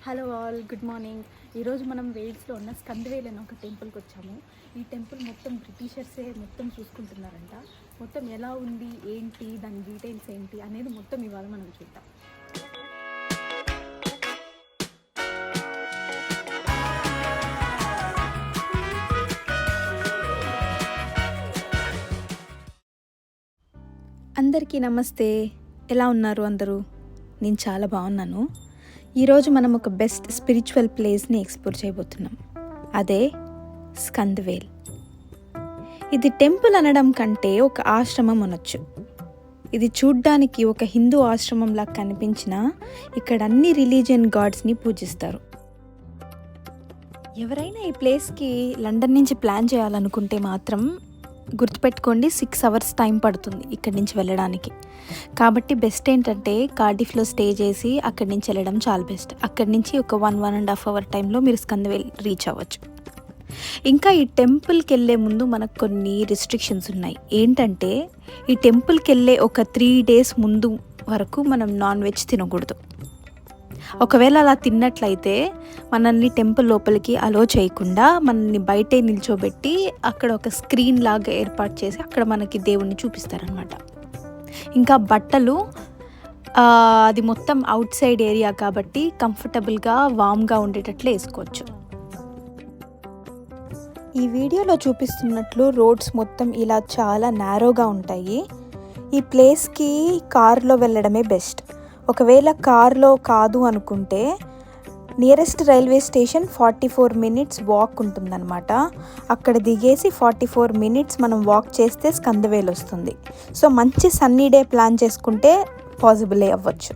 Hello all, good morning. ఈరోజు మనం వేల్స్లో ఉన్న స్కందవేల్ అనే ఒక టెంపుల్కి వచ్చాము. ఈ టెంపుల్ మొత్తం బ్రిటిషర్సే మొత్తం చూసుకుంటున్నారంట. మొత్తం ఎలా ఉంది, ఏంటి, దాని డీటెయిల్స్ ఏంటి అనేది మొత్తం ఇవాళ మనం చూద్దాం. అందరికీ నమస్తే. ఎలా ఉన్నారు అందరూ? నేను చాలా బాగున్నాను. ఈరోజు మనం ఒక బెస్ట్ స్పిరిచువల్ ప్లేస్ని ఎక్స్ప్లోర్ చేయబోతున్నాం. అదే స్కందవేల్. ఇది టెంపుల్ అనడం కంటే ఒక ఆశ్రమం అనొచ్చు. ఇది చూడ్డానికి ఒక హిందూ ఆశ్రమంలా కనిపించినా ఇక్కడ అన్ని రిలీజియన్ గాడ్స్ని పూజిస్తారు. ఎవరైనా ఈ ప్లేస్కి లండన్ నుంచి ప్లాన్ చేయాలనుకుంటే మాత్రం గుర్తుపెట్టుకోండి, 6 hours టైం పడుతుంది ఇక్కడి నుంచి వెళ్ళడానికి. కాబట్టి బెస్ట్ ఏంటంటే కార్డిఫ్లో స్టే చేసి అక్కడి నుంచి వెళ్ళడం చాలా బెస్ట్. అక్కడి నుంచి ఒక 1.5 hour టైంలో మీరు స్కందవేల్ రీచ్ అవ్వచ్చు. ఇంకా ఈ టెంపుల్కి వెళ్ళే ముందు మనకు కొన్ని రిస్ట్రిక్షన్స్ ఉన్నాయి. ఏంటంటే ఈ టెంపుల్కి వెళ్ళే ఒక 3 days ముందు వరకు మనం నాన్ వెజ్ తినకూడదు. ఒకవేళ అలా తిన్నట్లయితే మనల్ని టెంపుల్ లోపలికి అలో చేయకుండా మనల్ని బయటే నిల్చోబెట్టి అక్కడ ఒక స్క్రీన్ లాగా ఏర్పాటు చేసి అక్కడ మనకి దేవుణ్ణి చూపిస్తారనమాట. ఇంకా బట్టలు అది మొత్తం అవుట్ సైడ్ ఏరియా కాబట్టి కంఫర్టబుల్గా వామ్గా ఉండేటట్లు వేసుకోవచ్చు. ఈ వీడియోలో చూపిస్తున్నట్లు రోడ్స్ మొత్తం ఇలా చాలా నేరోగా ఉంటాయి. ఈ ప్లేస్కి కారులో వెళ్ళడమే బెస్ట్. ఒకవేళ కార్లో కాదు అనుకుంటే nearest railway station 44 minutes walk ఉంటుందన్నమాట. అక్కడ దిగేసి 44 minutes మనం వాక్ చేస్తే స్కందవేల్ వస్తుంది. సో మంచి సన్నీ డే ప్లాన్ చేసుకుంటే పాసిబుల్ అవ్వచ్చు.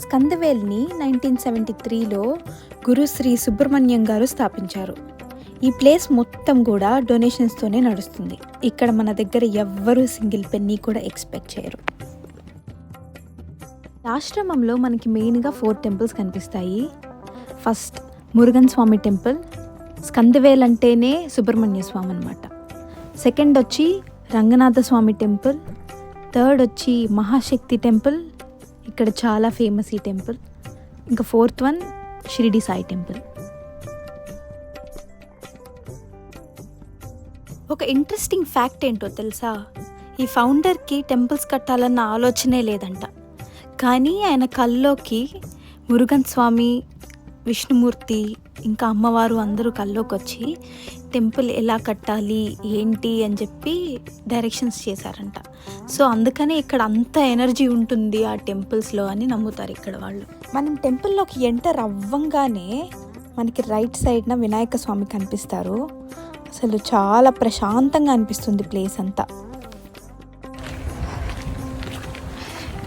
స్కందవేల్ని 1973లో గురు శ్రీ సుబ్రహ్మణ్యం గారు స్థాపించారు. ఈ ప్లేస్ మొత్తం కూడా డొనేషన్స్తోనే నడుస్తుంది. ఇక్కడ మన దగ్గర ఎవ్వరూ సింగిల్ పెన్నీ కూడా ఎక్స్పెక్ట్ చేయరు. ఆశ్రమంలో మనకి మెయిన్గా 4 temples కనిపిస్తాయి. ఫస్ట్ మురుగన్ స్వామి టెంపుల్. స్కందవేల్ అంటేనే సుబ్రహ్మణ్య స్వామి అనమాట. సెకండ్ వచ్చి రంగనాథ స్వామి టెంపుల్. థర్డ్ వచ్చి మహాశక్తి టెంపుల్, ఇక్కడ చాలా ఫేమస్ ఈ టెంపుల్. ఇంకా 4th one Shirdi Sai temple. ఒక ఇంట్రెస్టింగ్ ఫ్యాక్ట్ ఏంటో తెలుసా? ఈ ఫౌండర్కి టెంపుల్స్ కట్టాలన్న ఆలోచనే లేదంట. కానీ ఆయన కల్లోకి మురుగన్ స్వామి, విష్ణుమూర్తి ఇంకా అమ్మవారు అందరూ కల్లోకి వచ్చి టెంపుల్ ఎలా కట్టాలి ఏంటి అని చెప్పి డైరెక్షన్స్ చేశారంట. సో అందుకనే ఇక్కడ అంత ఎనర్జీ ఉంటుంది ఆ టెంపుల్స్లో అని నమ్ముతారు ఇక్కడ వాళ్ళు. మనం టెంపుల్లోకి ఎంటర్ అవ్వంగానే మనకి రైట్ సైడ్న వినాయక స్వామి కనిపిస్తారు. అసలు చాలా ప్రశాంతంగా అనిపిస్తుంది ప్లేస్ అంతా.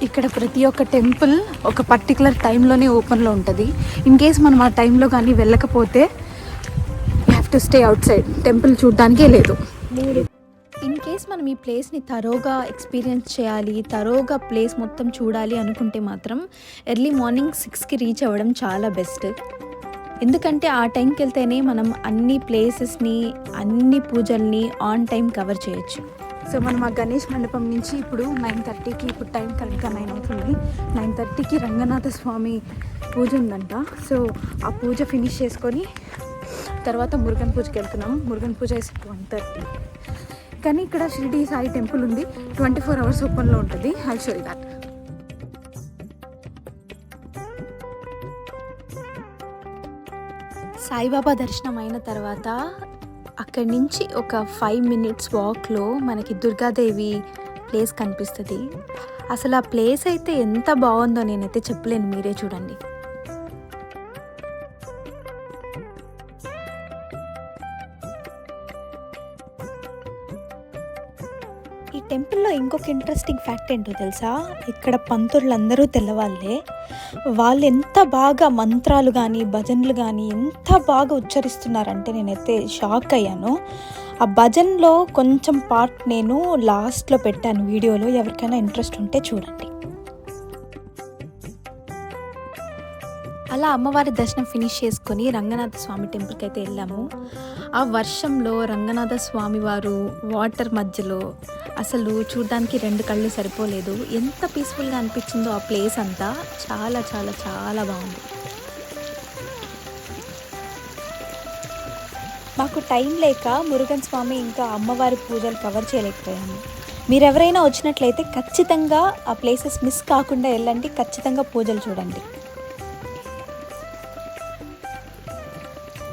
ఇక్కడ ప్రతి ఒక్క టెంపుల్ ఒక పర్టికులర్ టైంలోనే ఓపెన్లో ఉంటుంది. ఇన్ కేస్ మనం ఆ టైంలో కానీ వెళ్ళకపోతే you have to stay outside. Temple చూడడానికే లేదు. ఇన్ కేస్ మనం ఈ ప్లేస్ని తరోగా ఎక్స్పీరియన్స్ చేయాలి, తరోగా ప్లేస్ మొత్తం చూడాలి అనుకుంటే మాత్రం ఎర్లీ మార్నింగ్ 6కి రీచ్ అవ్వడం చాలా బెస్ట్. ఎందుకంటే ఆ టైంకి వెళ్తేనే మనం అన్ని ప్లేసెస్ని, అన్ని పూజల్ని ఆన్ టైం కవర్ చేయొచ్చు. సో మనం ఆ గణేష్ మండపం నుంచి ఇప్పుడు 9:30కి, ఇప్పుడు టైం కరెక్ట్గా 9 అవుతుంది. 9:30కి రంగనాథ స్వామి పూజ ఉందంట. సో ఆ పూజ ఫినిష్ చేసుకొని తర్వాత మురుగన్ పూజకి వెళ్తున్నాము. మురుగన్ పూజ ఇస్ 1:30. కానీ ఇక్కడ షిరిడి సాయి టెంపుల్ ఉంది, 24 hours ఓపెన్లో ఉంటుంది. I show you that. Saibaba దర్శనం అయిన తర్వాత అక్కడి నుంచి ఒక 5 minutes వాక్లో మనకి దుర్గాదేవి ప్లేస్ కనిపిస్తుంది. అసలు ఆ ప్లేస్ అయితే ఎంత బాగుందో నేనైతే చెప్పలేను, మీరే చూడండి. ఈ టెంపుల్లో ఇంకొక ఇంట్రెస్టింగ్ ఫ్యాక్ట్ ఏంటో తెలుసా? ఇక్కడ పంతులందరూ తెల్లవాళ్ళే. వాళ్ళు ఎంత బాగా మంత్రాలు కానీ భజనలు కానీ ఎంత బాగా ఉచ్చరిస్తున్నారంటే నేనైతే షాక్ అయ్యాను. ఆ భజన్లో కొంచెం పార్ట్ నేను లాస్ట్లో పెట్టాను వీడియోలో, ఎవరికైనా ఇంట్రెస్ట్ ఉంటే చూడండి. అలా అమ్మవారి దర్శనం ఫినిష్ చేసుకొని రంగనాథ స్వామి టెంపుల్కి అయితే వెళ్ళాము. ఆ వర్షంలో రంగనాథ స్వామి వారు వాటర్ మధ్యలో అసలు చూడడానికి 2 కళ్ళు సరిపోలేదు. ఎంత పీస్ఫుల్గా అనిపించిందో ఆ ప్లేస్ అంతా. చాలా చాలా చాలా బాగుంది. మాకు టైం లేక మురుగన్ స్వామి ఇంకా అమ్మవారి పూజలు కవర్ చేయలేకపోయాము. మీరు ఎవరైనా వచ్చినట్లయితే ఖచ్చితంగా ఆ ప్లేసెస్ మిస్ కాకుండా వెళ్ళండి. ఖచ్చితంగా పూజలు చూడండి.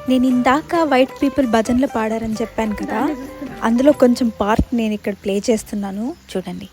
నేను ఇందాక వైట్ పీపుల్ భజనలు పాడారని చెప్పాను కదా, అందులో కొంచెం పార్ట్ నేను ఇక్కడ ప్లే చేస్తున్నాను, చూడండి.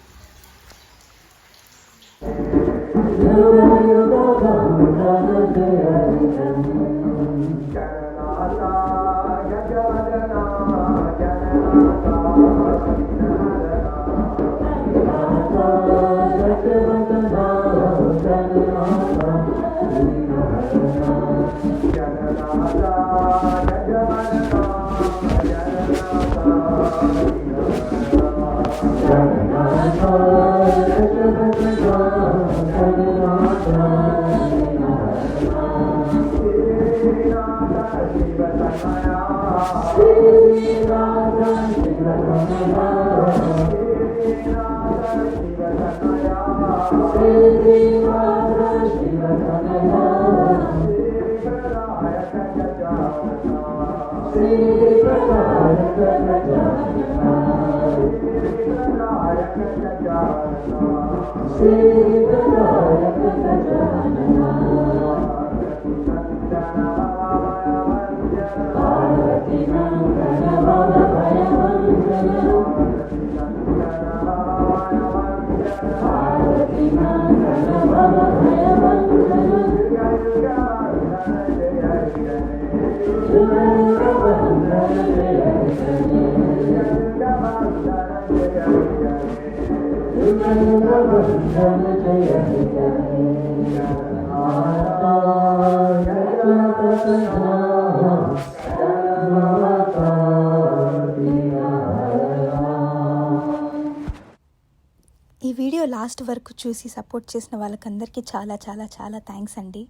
ఈ వీడియో లాస్ట్ వరకు చూసి సపోర్ట్ చేసిన వాళ్ళకందరికీ చాలా చాలా చాలా థ్యాంక్స్ అండి.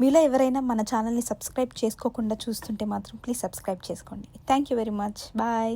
మీలో ఎవరైనా మన ఛానల్ని సబ్స్క్రైబ్ చేసుకోకుండా చూస్తుంటే మాత్రం ప్లీజ్ సబ్స్క్రైబ్ చేసుకోండి. Thank you very much. Bye.